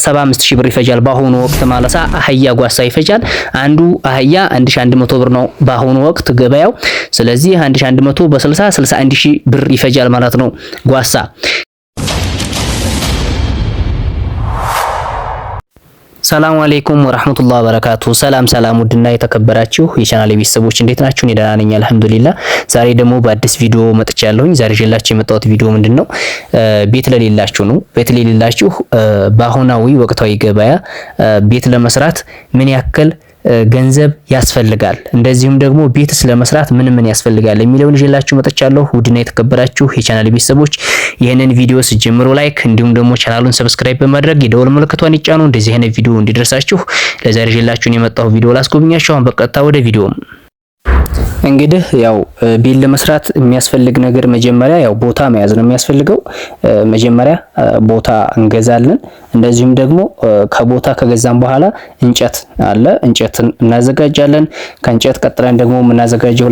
75000 ብር ይፈጃል በአሁኑ ወቅት ማለት አህያ ጓሳ ይፈጃል። አንዱ አህያ 1100 ብር ነው በአሁኑ ወቅት ገበያው። ስለዚህ 1100 በ60 61000 ብር ይፈጃል ማለት ነው ጓሳ። ሰላም አለይኩም ወራህመቱላሂ ወበረካቱ። ሰላም ውድና የተከበራችሁ የቻናሌ ቤተሰቦች እንዴት ናችሁ? እኔ ደህና ነኝ አልሐምዱሊላህ። ዛሬ ደግሞ በአዲስ ቪዲዮ መጥቻለሁኝ። ዛሬ ይዤላችሁ የመጣሁት ቪዲዮ ምንድነው? ቤት ለሌላችሁ ነው። ቤት ለሌላችሁ በአሁናዊ ወቅታዊ ገበያ ቤት ለመስራት ምን ያክል ገንዘብ ያስፈልጋል፣ እንደዚሁም ደግሞ ቤትስ ለመስራት ምን ያስፈልጋል የሚለውን ይዤላችሁ መጥቻለሁ። ውድና የተከበራችሁ የቻናል ቤተሰቦች ይሄንን ቪዲዮ ሲጀምሩ ላይክ እንዲሁም ደግሞ ቻናሉን ሰብስክራይብ በማድረግ የደወል ምልክቷን ይጫኑ። እንደዚህ አይነት ቪዲዮ እንዲደርሳችሁ ለዛሬ ይዤላችሁ የመጣው ቪዲዮ ላስጎብኛችሁ። አሁን በቀጥታ ወደ ቪዲዮ። እንግዲህ ያው ቤት ለመስራት የሚያስፈልግ ነገር መጀመሪያ ያው ቦታ መያዝ ነው የሚያስፈልገው። መጀመሪያ ቦታ እንገዛለን። እንደዚሁም ደግሞ ከቦታ ከገዛን በኋላ እንጨት አለ፣ እንጨትን እናዘጋጃለን። ከእንጨት ቀጥለን ደግሞ የምናዘጋጀው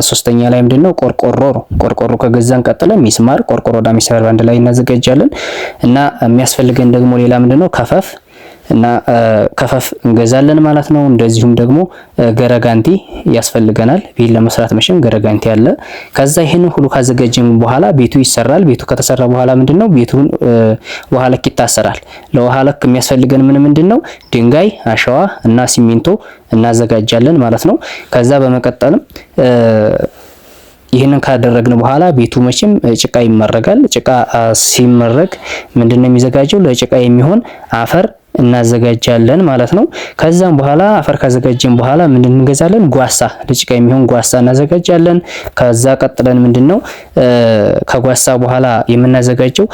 ሶስተኛ ላይ ምንድነው? ቆርቆሮ ነው። ቆርቆሮ ከገዛን ቀጥለን ሚስማር፣ ቆርቆሮና ሚስማር አንድ ላይ እናዘጋጃለን። እና የሚያስፈልገን ደግሞ ሌላ ምንድነው? ከፈፍ እና ከፈፍ እንገዛለን ማለት ነው። እንደዚሁም ደግሞ ገረጋንቲ ያስፈልገናል። ቤት ለመስራት መቼም ገረጋንቲ አለ። ከዛ ይሄንን ሁሉ ካዘጋጀን በኋላ ቤቱ ይሰራል። ቤቱ ከተሰራ በኋላ ምንድነው? ቤቱን ውሃ ልክ ይታሰራል። ለውሃ ልክ የሚያስፈልገን ምንድነው? ድንጋይ፣ አሸዋ እና ሲሚንቶ እናዘጋጃለን ማለት ነው። ከዛ በመቀጠልም ይሄንን ካደረግን በኋላ ቤቱ መቼም ጭቃ ይመረጋል። ጭቃ ሲመረግ ምንድነው የሚዘጋጀው? ለጭቃ የሚሆን አፈር እናዘጋጃለን ማለት ነው። ከዛም በኋላ አፈር ካዘጋጀን በኋላ ምንድን እንገዛለን? ጓሳ፣ ለጭቃ የሚሆን ጓሳ እናዘጋጃለን። ከዛ ቀጥለን ምንድነው ከጓሳ በኋላ የምናዘጋጀው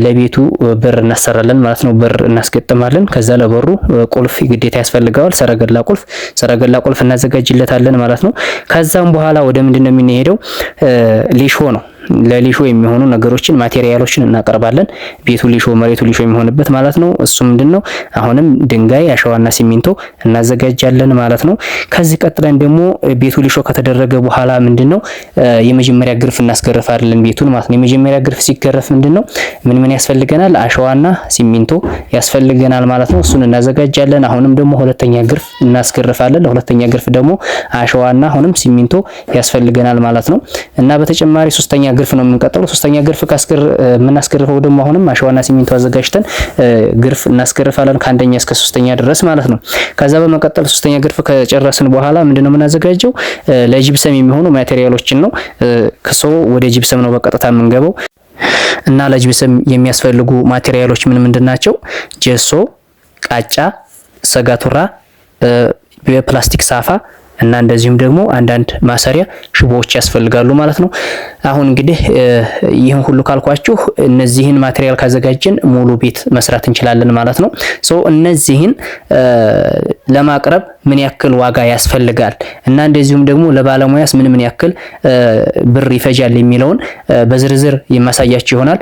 ለቤቱ በር እናሰራለን ማለት ነው። በር እናስገጥማለን። ከዛ ለበሩ ቁልፍ ግዴታ ያስፈልገዋል። ሰረገላ ቁልፍ እናዘጋጅለታለን ማለት ነው። ከዛም በኋላ ወደ ምንድነው የምንሄደው? ሊሾ ነው። ለሊሾ የሚሆኑ ነገሮችን ማቴሪያሎችን እናቀርባለን። ቤቱ ሊሾ፣ መሬቱ ሊሾ የሚሆንበት ማለት ነው። እሱ ምንድነው? አሁንም ድንጋይ፣ አሸዋና ሲሚንቶ እናዘጋጃለን ማለት ነው። ከዚህ ቀጥለን ደግሞ ቤቱ ሊሾ ከተደረገ በኋላ ምንድነው የመጀመሪያ ግርፍ እናስገርፋለን ቤቱን ማለት ነው። የመጀመሪያ ግርፍ ሲገረፍ ምንድነው ምን ያስፈልገናል? አሸዋና ሲሚንቶ ያስፈልገናል ማለት ነው። እሱን እናዘጋጃለን። አሁንም ደግሞ ሁለተኛ ግርፍ እናስገርፋለን። ለሁለተኛ ግርፍ ደግሞ አሸዋና አሁንም ሲሚንቶ ያስፈልገናል ማለት ነው። እና በተጨማሪ ሶስተኛ ግርፍ ነው የምንቀጥለው። ሶስተኛ ግርፍ የምናስገርፈው ደግሞ አሁንም አሸዋና ሲሚንቶ አዘጋጅተን ግርፍ እናስገርፋለን ከአንደኛ እስከ ሶስተኛ ድረስ ማለት ነው። ከዛ በመቀጠል ሶስተኛ ግርፍ ከጨረስን በኋላ ምንድነው የምናዘጋጀው? ለጂፕሰም የሚሆኑ ማቴሪያሎችን ነው። ወደ ጂፕሰም ነው በቀጥታ የምንገባው። እና ለጂፕሰም የሚያስፈልጉ ማቴሪያሎች ምንድን ናቸው? ጀሶ፣ ቃጫ፣ ሰጋቱራ፣ የፕላስቲክ ሳፋ እና እንደዚሁም ደግሞ አንዳንድ ማሰሪያ ሽቦዎች ያስፈልጋሉ ማለት ነው። አሁን እንግዲህ ይህን ሁሉ ካልኳችሁ እነዚህን ማቴሪያል ካዘጋጀን ሙሉ ቤት መስራት እንችላለን ማለት ነው። እነዚህን ለማቅረብ ምን ያክል ዋጋ ያስፈልጋል እና እንደዚሁም ደግሞ ለባለሙያስ ምን ያክል ብር ይፈጃል የሚለውን በዝርዝር የማሳያችሁ ይሆናል።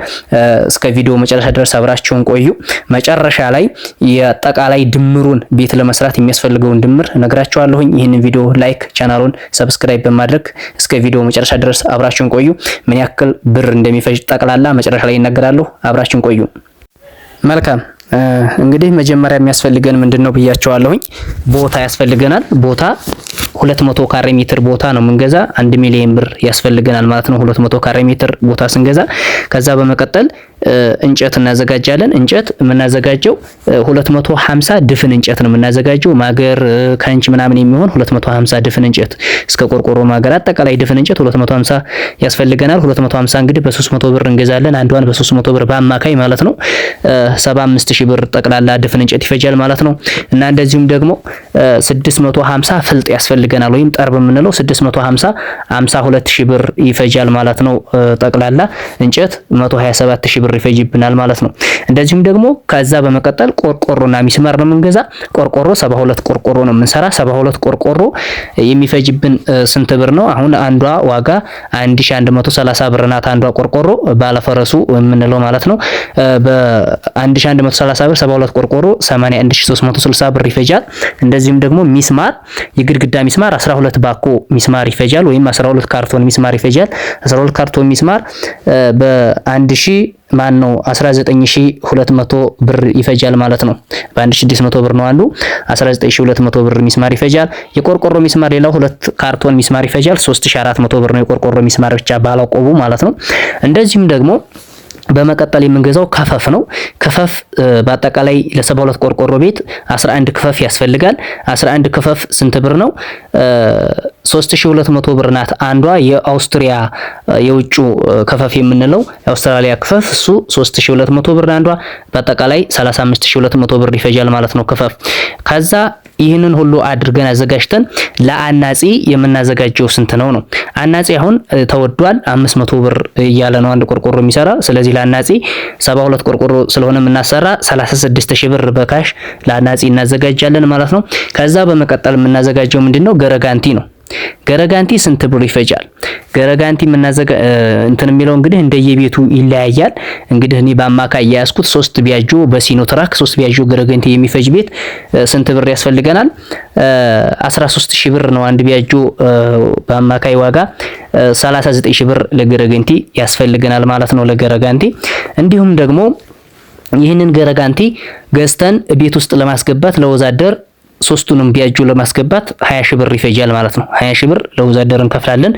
እስከ ቪዲዮ መጨረሻ ድረስ አብራችሁን ቆዩ። መጨረሻ ላይ የአጠቃላይ ድምሩን ቤት ለመስራት የሚያስፈልገውን ድምር ነግራችኋለሁኝ። ይህንን ቪዲዮ ላይክ፣ ቻናሉን ሰብስክራይብ በማድረግ እስከ ቪዲዮ መጨረሻ ድረስ አብራችሁን ቆዩ። ምን ያክል ብር እንደሚፈጅ ጠቅላላ መጨረሻ ላይ ይነገራለሁ። አብራችሁን ቆዩ። መልካም እንግዲህ መጀመሪያ የሚያስፈልገን ምንድነው ብያቸዋለሁኝ። ቦታ ያስፈልገናል። ቦታ 200 ካሬ ሜትር ቦታ ነው የምንገዛ። 1 ሚሊዮን ብር ያስፈልገናል ማለት ነው 200 ካሬ ሜትር ቦታ ስንገዛ። ከዛ በመቀጠል እንጨት እናዘጋጃለን። እንጨት የምናዘጋጀው 250 ድፍን እንጨት ነው የምናዘጋጀው። ማገር ከእንጭ ምናምን የሚሆን 250 ድፍን እንጨት እስከ ቆርቆሮ ማገር አጠቃላይ ድፍን እንጨት 250 ያስፈልገናል። 250 እንግዲህ በ300 ብር እንገዛለን። አንዷን በ300 ብር በአማካይ ማለት ነው 75000 ብር ጠቅላላ ድፍን እንጨት ይፈጃል ማለት ነው። እና እንደዚሁም ደግሞ 650 ፍልጥ ያስፈልገናል ወይም ጠርብ የምንለው 650 52000 ብር ይፈጃል ማለት ነው። ጠቅላላ እንጨት 127000 ብር ይፈጅብናል ማለት ነው። እንደዚሁም ደግሞ ከዛ በመቀጠል ቆርቆሮና ሚስማር ነው የምንገዛ። ቆርቆሮ 72 ቆርቆሮ ነው የምንሰራ። 72 ቆርቆሮ የሚፈጅብን ስንት ብር ነው? አሁን አንዷ ዋጋ 1130 ብር ናት። አንዷ ቆርቆሮ ባለፈረሱ የምንለው ማለት ነው። በ1130 ብር 72 ቆርቆሮ 81360 ብር ይፈጃል። እንደዚሁም ደግሞ ሚስማር የግድግዳ ሚስማር 12 ባኮ ሚስማር ይፈጃል ወይም 12 ካርቶን ሚስማር ይፈጃል። 12 ካርቶን ሚስማር በ1000 ማን ነው 19200 ብር ይፈጃል ማለት ነው። በ1600 ብር ነው አንዱ 19200 ብር ሚስማር ይፈጃል። የቆርቆሮ ሚስማር ሌላው 2 ካርቶን ሚስማር ይፈጃል 3400 ብር ነው የቆርቆሮ ሚስማር ብቻ ባላቆቡ ማለት ነው። እንደዚሁም ደግሞ በመቀጠል የምንገዛው ከፈፍ ነው። ከፈፍ በአጠቃላይ ለ72 ቆርቆሮ ቤት 11 ክፈፍ ያስፈልጋል። 11 ክፈፍ ስንት ብር ነው? 3200 ብር ናት አንዷ። የአውስትሪያ የውጩ ከፈፍ የምንለው የአውስትራሊያ ክፈፍ እሱ 3200 ብር አንዷ። በአጠቃላይ 35200 ብር ይፈጃል ማለት ነው ከፈፍ። ከዛ ይህንን ሁሉ አድርገን አዘጋጅተን ለአናጺ የምናዘጋጀው ስንት ነው? አናጺ አሁን ተወዷል 500 ብር እያለ ነው አንድ ቆርቆሮ የሚሰራ። ስለዚህ ለአናጺ 72 ቆርቆሮ ስለሆነ የምናሰራ 36000 ብር በካሽ ለአናጺ እናዘጋጃለን ማለት ነው። ከዛ በመቀጠል የምናዘጋጀው ምንድነው? ገረጋንቲ ነው። ገረጋንቲ ስንት ብር ይፈጃል? ገረጋንቲ እንትን የሚለው እንግዲህ እንደየቤቱ ይለያያል። እንግዲህ እኔ በአማካይ ያያዝኩት 3 ቢያጆ በሲኖ ትራክ 3 ቢያጆ ገረጋንቲ የሚፈጅ ቤት ስንት ብር ያስፈልገናል? 13000 ብር ነው አንድ ቢያጆ በአማካይ ዋጋ 39000 ብር ለገረጋንቲ ያስፈልገናል ማለት ነው ለገረጋንቲ። እንዲሁም ደግሞ ይህንን ገረጋንቲ ገዝተን ቤት ውስጥ ለማስገባት ለወዛደር ሶስቱንም ቢያጆ ለማስገባት 20 ሺህ ብር ይፈጃል ማለት ነው። 20 ሺህ ብር ለወዛደር እንከፍላለን።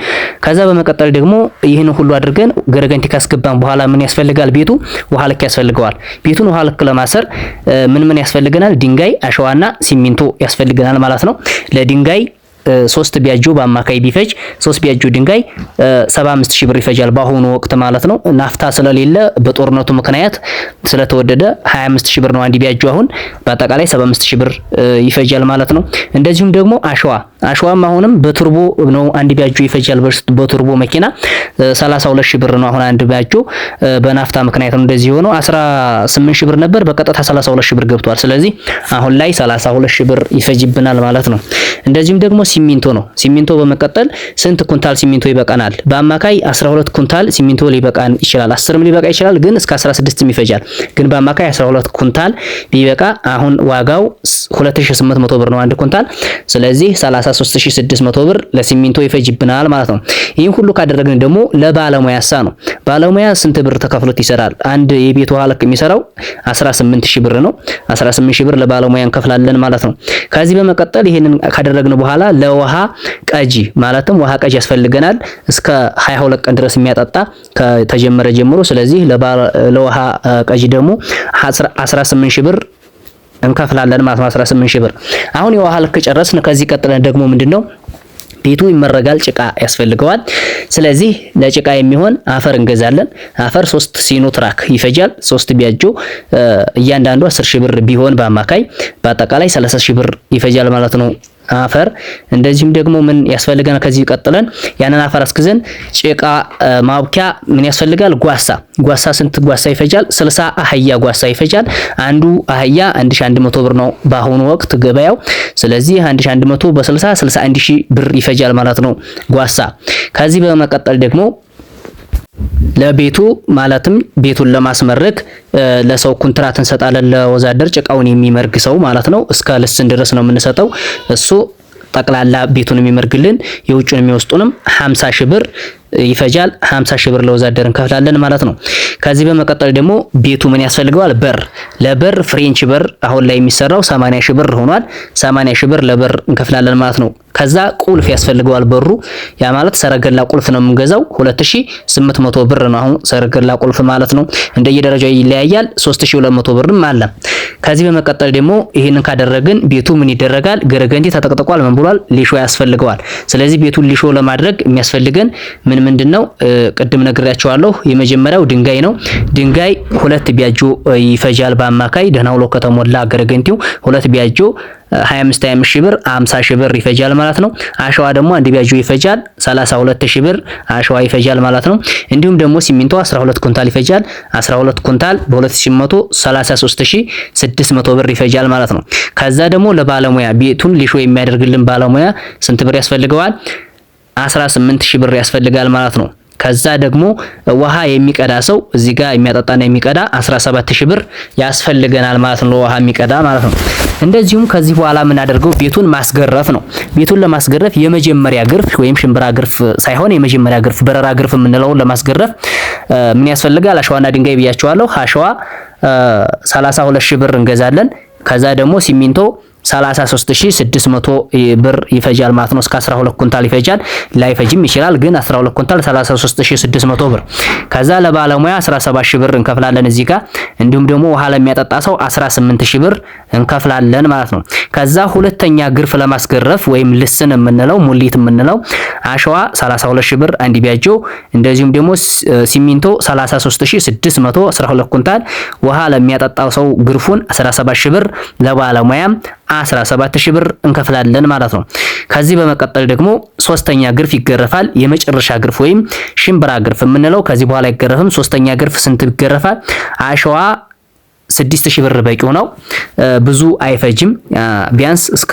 ከዛ በመቀጠል ደግሞ ይህን ሁሉ አድርገን ገረጋንቲ ካስገባን በኋላ ምን ያስፈልጋል? ቤቱ ውሃ ልክ ያስፈልገዋል። ቤቱን ውሃ ልክ ለማሰር ምን ያስፈልገናል? ድንጋይ፣ አሸዋና ሲሚንቶ ያስፈልገናል ማለት ነው። ለድንጋይ 3 ቢያጆ በአማካይ ቢፈጅ 3 ቢያጆ ድንጋይ 75000 ብር ይፈጃል በአሁኑ ወቅት ማለት ነው። ናፍታ ስለሌለ በጦርነቱ ምክንያት ስለተወደደ 25000 ብር ነው አንድ ቢያጆ አሁን በአጠቃላይ 75000 ብር ይፈጃል ማለት ነው። እንደዚሁም ደግሞ አሸዋም አሁንም በቱርቦ ነው አንድ ቢያጆ ይፈጃል በቱርቦ መኪና 32000 ብር ነው አሁን አንድ ቢያጆ በናፍታ ምክንያት ነው እንደዚህ ሆኖ 18000 ብር ነበር በቀጥታ 32000 ብር ገብቷል። ስለዚህ አሁን ላይ 32000 ብር ይፈጅብናል ማለት ነው። እንደዚሁም ደግሞ ሲሚንቶ ነው። ሲሚንቶ በመቀጠል ስንት ኩንታል ሲሚንቶ ይበቃናል? በአማካይ 12 ኩንታል ሲሚንቶ ሊበቃን ይችላል። 10ም ሊበቃ ይችላል፣ ግን እስከ 16ም ይፈጃል። ግን በአማካይ 12 ኩንታል ቢበቃ አሁን ዋጋው 2800 ብር ነው አንድ ኩንታል። ስለዚህ 33600 ብር ለሲሚንቶ ይፈጅብናል ማለት ነው። ይህን ሁሉ ካደረግን ደግሞ ለባለሙያሳ ነው። ባለሙያ ስንት ብር ተከፍሎት ይሰራል? አንድ የቤት ውሃ ልክ የሚሰራው 18000 ብር ነው። 18000 ብር ለባለሙያ እንከፍላለን ማለት ነው። ከዚህ በመቀጠል ይሄንን ካደረግን በኋላ ለውሃ ቀጂ ማለትም ውሃ ቀጂ ያስፈልገናል እስከ 22 ቀን ድረስ የሚያጠጣ ከተጀመረ ጀምሮ። ስለዚህ ለውሃ ቀጂ ደግሞ 18000 ብር እንከፍላለን ማለት ነው። 18000 ብር። አሁን የውሃ ልክ ጨረስን። ከዚህ ቀጥለን ደግሞ ምንድነው ቤቱ ይመረጋል፣ ጭቃ ያስፈልገዋል። ስለዚህ ለጭቃ የሚሆን አፈር እንገዛለን። አፈር 3 ሲኖ ትራክ ይፈጃል። 3 ቢያጆ እያንዳንዱ 10000 ብር ቢሆን በአማካይ በአጠቃላይ 30000 ብር ይፈጃል ማለት ነው አፈር። እንደዚሁም ደግሞ ምን ያስፈልገናል? ከዚህ ቀጥለን ያንን አፈር አስክዘን ጭቃ ማብኪያ ምን ያስፈልጋል? ጓሳ ስንት ጓሳ ይፈጃል? 60 አህያ ጓሳ ይፈጃል። አንዱ አህያ 1100 ብር ነው በአሁኑ ወቅት ገበያው። ስለዚህ 1100 በ60 61000 ብር ይፈጃል ማለት ነው ጓሳ። ከዚህ በመቀጠል ደግሞ ለቤቱ ማለትም ቤቱን ለማስመረግ ለሰው ኮንትራት እንሰጣለን። ለወዛደር ጭቃውን የሚመርግ ሰው ማለት ነው። እስከ ልስን ድረስ ነው የምንሰጠው። እሱ ጠቅላላ ቤቱን የሚመርግልን የውጭውን የሚወስጡንም 50000 ብር ይፈጃል። 50000 ብር ለወዛደር እንከፍላለን ማለት ነው። ከዚህ በመቀጠል ደግሞ ቤቱ ምን ያስፈልገዋል? በር። ለበር ፍሬንች በር አሁን ላይ የሚሰራው 80000 ብር ሆኗል። 80000 ብር ለበር እንከፍላለን ማለት ነው። ከዛ ቁልፍ ያስፈልገዋል በሩ። ያ ማለት ሰረገላ ቁልፍ ነው የምንገዛው 2800 ብር ነው አሁን ሰረገላ ቁልፍ ማለት ነው። እንደየደረጃው ይለያያል። 3200 ብርም አለ። ከዚህ በመቀጠል ደግሞ ይሄንን ካደረግን ቤቱ ምን ይደረጋል? ገረገንቲ ተጠቅጥቋል፣ ምን ብሏል? ሊሾ ያስፈልገዋል። ስለዚህ ቤቱን ሊሾ ለማድረግ የሚያስፈልገን ምንድነው? ቅድም ነግሬያቸዋለሁ። የመጀመሪያው ድንጋይ ነው። ድንጋይ 2 ቢያጆ ይፈጃል በአማካይ ደህና ውሎ ከተሞላ ገረገንቲው 2 ቢያጆ 25000 ብር 50000 ብር ይፈጃል ማለት ነው። አሸዋ ደግሞ አንድ ቢያጆ ይፈጃል 32000 ብር አሸዋ ይፈጃል ማለት ነው። እንዲሁም ደግሞ ሲሚንቶ 12 ኩንታል ይፈጃል 12 ኩንታል በ2800 33600 ብር ይፈጃል ማለት ነው። ከዛ ደግሞ ለባለሙያ ቤቱን ሊሾ የሚያደርግልን ባለሙያ ስንት ብር ያስፈልገዋል? 18000 ብር ያስፈልጋል ማለት ነው። ከዛ ደግሞ ውሃ የሚቀዳ ሰው እዚህ ጋር የሚያጠጣና የሚቀዳ 17000 ብር ያስፈልገናል ማለት ነው። ውሃ የሚቀዳ ማለት ነው። እንደዚሁም ከዚህ በኋላ የምናደርገው ቤቱን ማስገረፍ ነው። ቤቱን ለማስገረፍ የመጀመሪያ ግርፍ ወይም ሽምብራ ግርፍ ሳይሆን የመጀመሪያ ግርፍ በረራ ግርፍ የምንለው ለማስገረፍ ምን ያስፈልጋል? አሸዋና ድንጋይ ብያቸዋለሁ። አሸዋ 32000 ብር እንገዛለን። ከዛ ደግሞ ሲሚንቶ 33600 ብር ይፈጃል ማለት ነው። እስከ 12 ኩንታል ይፈጃል። ላይፈጅም ይችላል፣ ግን 12 ኩንታል 33600 ብር። ከዛ ለባለሙያ 17000 ብር እንከፍላለን እዚህ ጋር። እንዲሁም ደግሞ ውሃ ለሚያጠጣ ሰው 18000 ብር እንከፍላለን ማለት ነው። ከዛ ሁለተኛ ግርፍ ለማስገረፍ ወይም ልስን የምንለው ሙሊት የምንለው አሸዋ 32000 ብር አንድ ቢያጆ፣ እንደዚሁም ደግሞ ሲሚንቶ 33600 12 ኩንታል፣ ውሃ ለሚያጠጣው ሰው ግርፉን 17000 ብር፣ ለባለሙያም 17000 ብር እንከፍላለን ማለት ነው። ከዚህ በመቀጠል ደግሞ ሶስተኛ ግርፍ ይገረፋል። የመጨረሻ ግርፍ ወይም ሽምብራ ግርፍ የምንለው ከዚህ በኋላ አይገረፍም። ሶስተኛ ግርፍ ስንት ይገረፋል? አሸዋ 6000 ብር በቂው ነው። ብዙ አይፈጅም። ቢያንስ እስከ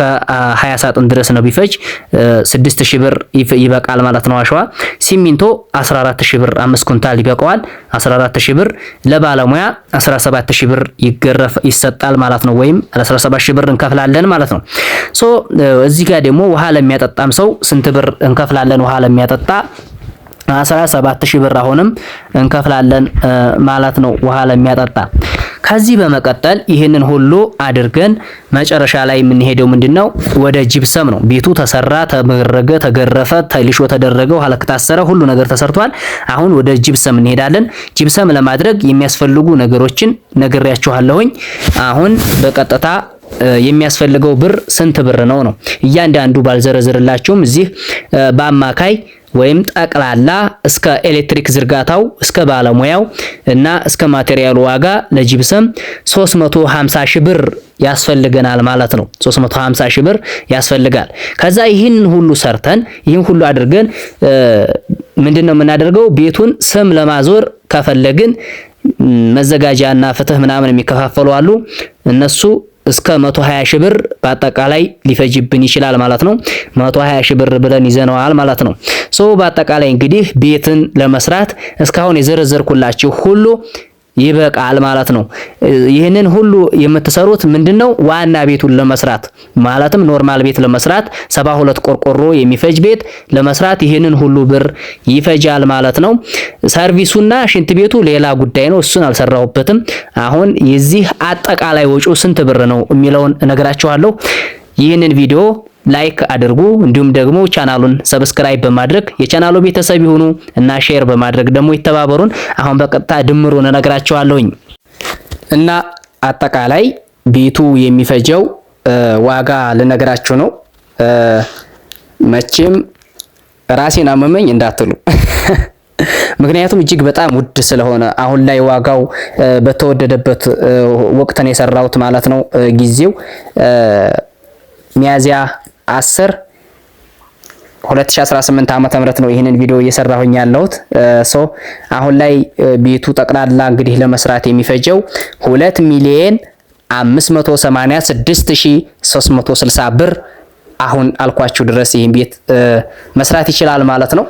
20 ሳጥን ድረስ ነው ቢፈጅ 6000 ብር ይበቃል ማለት ነው አሸዋ። ሲሚንቶ 14000 ብር 5 ኩንታል ይበቃዋል። 14000 ብር ለባለሙያ 17000 ብር ይሰጣል ማለት ነው። ወይም 17000 ብር እንከፍላለን ማለት ነው። እዚህ ጋር ደግሞ ውሃ ለሚያጠጣም ሰው ስንት ብር እንከፍላለን? ውሃ ለሚያጠጣ 17000 ብር አሁንም እንከፍላለን ማለት ነው ውሃ ለሚያጠጣ። ከዚህ በመቀጠል ይህንን ሁሉ አድርገን መጨረሻ ላይ የምንሄደው ምንድነው? ወደ ጂፕሰም ነው። ቤቱ ተሰራ፣ ተመረገ፣ ተገረፈ፣ ተሊሾ ተደረገ፣ ውሃ ለከታሰረ ሁሉ ነገር ተሰርቷል። አሁን ወደ ጂፕሰም እንሄዳለን። ጂፕሰም ለማድረግ የሚያስፈልጉ ነገሮችን ነግሬያችኋለሁኝ። አሁን በቀጥታ የሚያስፈልገው ብር ስንት ብር ነው? እያንዳንዱ ባልዘረዝርላችሁም እዚህ በአማካይ ወይም ጠቅላላ እስከ ኤሌክትሪክ ዝርጋታው እስከ ባለሙያው እና እስከ ማቴሪያሉ ዋጋ ለጂፕሰም 350,000 ብር ያስፈልገናል ማለት ነው። 350,000 ብር ያስፈልጋል። ከዛ ይህን ሁሉ ሰርተን ይህን ሁሉ አድርገን ምንድነው የምናደርገው? ቤቱን ስም ለማዞር ከፈለግን መዘጋጃና ፍትህ ምናምን የሚከፋፈሉ አሉ። እነሱ እስከ 120,000 ብር በአጠቃላይ ሊፈጅብን ይችላል ማለት ነው። 120,000 ብር ብለን ይዘነዋል ማለት ነው። በአጠቃላይ እንግዲህ ቤትን ለመስራት እስካሁን የዘረዘርኩላችሁ ሁሉ ይበቃል ማለት ነው። ይህንን ሁሉ የምትሰሩት ምንድነው? ዋና ቤቱን ለመስራት ማለትም ኖርማል ቤት ለመስራት 72 ቆርቆሮ የሚፈጅ ቤት ለመስራት ይህንን ሁሉ ብር ይፈጃል ማለት ነው። ሰርቪሱና ሽንት ቤቱ ሌላ ጉዳይ ነው። እሱን አልሰራሁበትም። አሁን የዚህ አጠቃላይ ወጪው ስንት ብር ነው የሚለውን እነግራችኋለሁ። ይህንን ቪዲዮ ላይክ አድርጉ። እንዲሁም ደግሞ ቻናሉን ሰብስክራይብ በማድረግ የቻናሉ ቤተሰብ ይሁኑ እና ሼር በማድረግ ደግሞ ይተባበሩን። አሁን በቀጥታ ድምሩን እነግራችኋለሁኝ እና አጠቃላይ ቤቱ የሚፈጀው ዋጋ ልነግራችሁ ነው። መቼም ራሴን አመመኝ እንዳትሉ ምክንያቱም እጅግ በጣም ውድ ስለሆነ አሁን ላይ ዋጋው በተወደደበት ወቅት ነው የሰራሁት ማለት ነው። ጊዜው ሚያዚያ 10 2018 ዓመተ ምህረት ነው ይሄንን ቪዲዮ እየሰራሁኝ ያለሁት። አሁን ላይ ቤቱ ጠቅላላ እንግዲህ ለመስራት የሚፈጀው 2,586,360 ብር አሁን አልኳችሁ ድረስ ይሄን ቤት መስራት ይችላል ማለት ነው።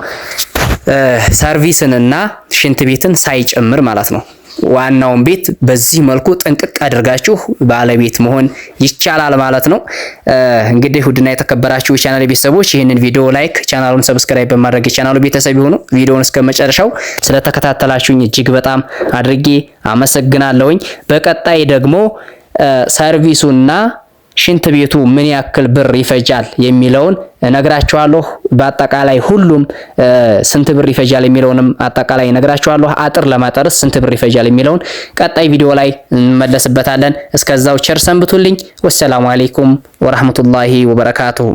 ሰርቪስንና ሽንት ቤትን ሳይጨምር ማለት ነው። ዋናውን ቤት በዚህ መልኩ ጥንቅቅ አድርጋችሁ ባለቤት መሆን ይቻላል ማለት ነው። እንግዲህ ውድና የተከበራችሁ የቻናል ቤተሰቦች ይህንን ቪዲዮ ላይክ፣ ቻናሉን ሰብስክራይብ በማድረግ የቻናሉ ቤተሰብ ይሁኑ። ቪዲዮውን እስከመጨረሻው ስለተከታተላችሁኝ እጅግ በጣም አድርጌ አመሰግናለሁኝ። በቀጣይ ደግሞ ሰርቪሱና ሽንት ቤቱ ምን ያክል ብር ይፈጃል የሚለውን ነግራችኋለሁ። በአጠቃላይ ሁሉም ስንት ብር ይፈጃል የሚለውንም አጠቃላይ ነግራችኋለሁ። አጥር ለማጠርስ ስንት ብር ይፈጃል የሚለውን ቀጣይ ቪዲዮ ላይ እንመለስበታለን። እስከዛው ቸር ሰንብቱልኝ። ወሰላሙ አለይኩም ወራህመቱላሂ ወበረካቱሁ።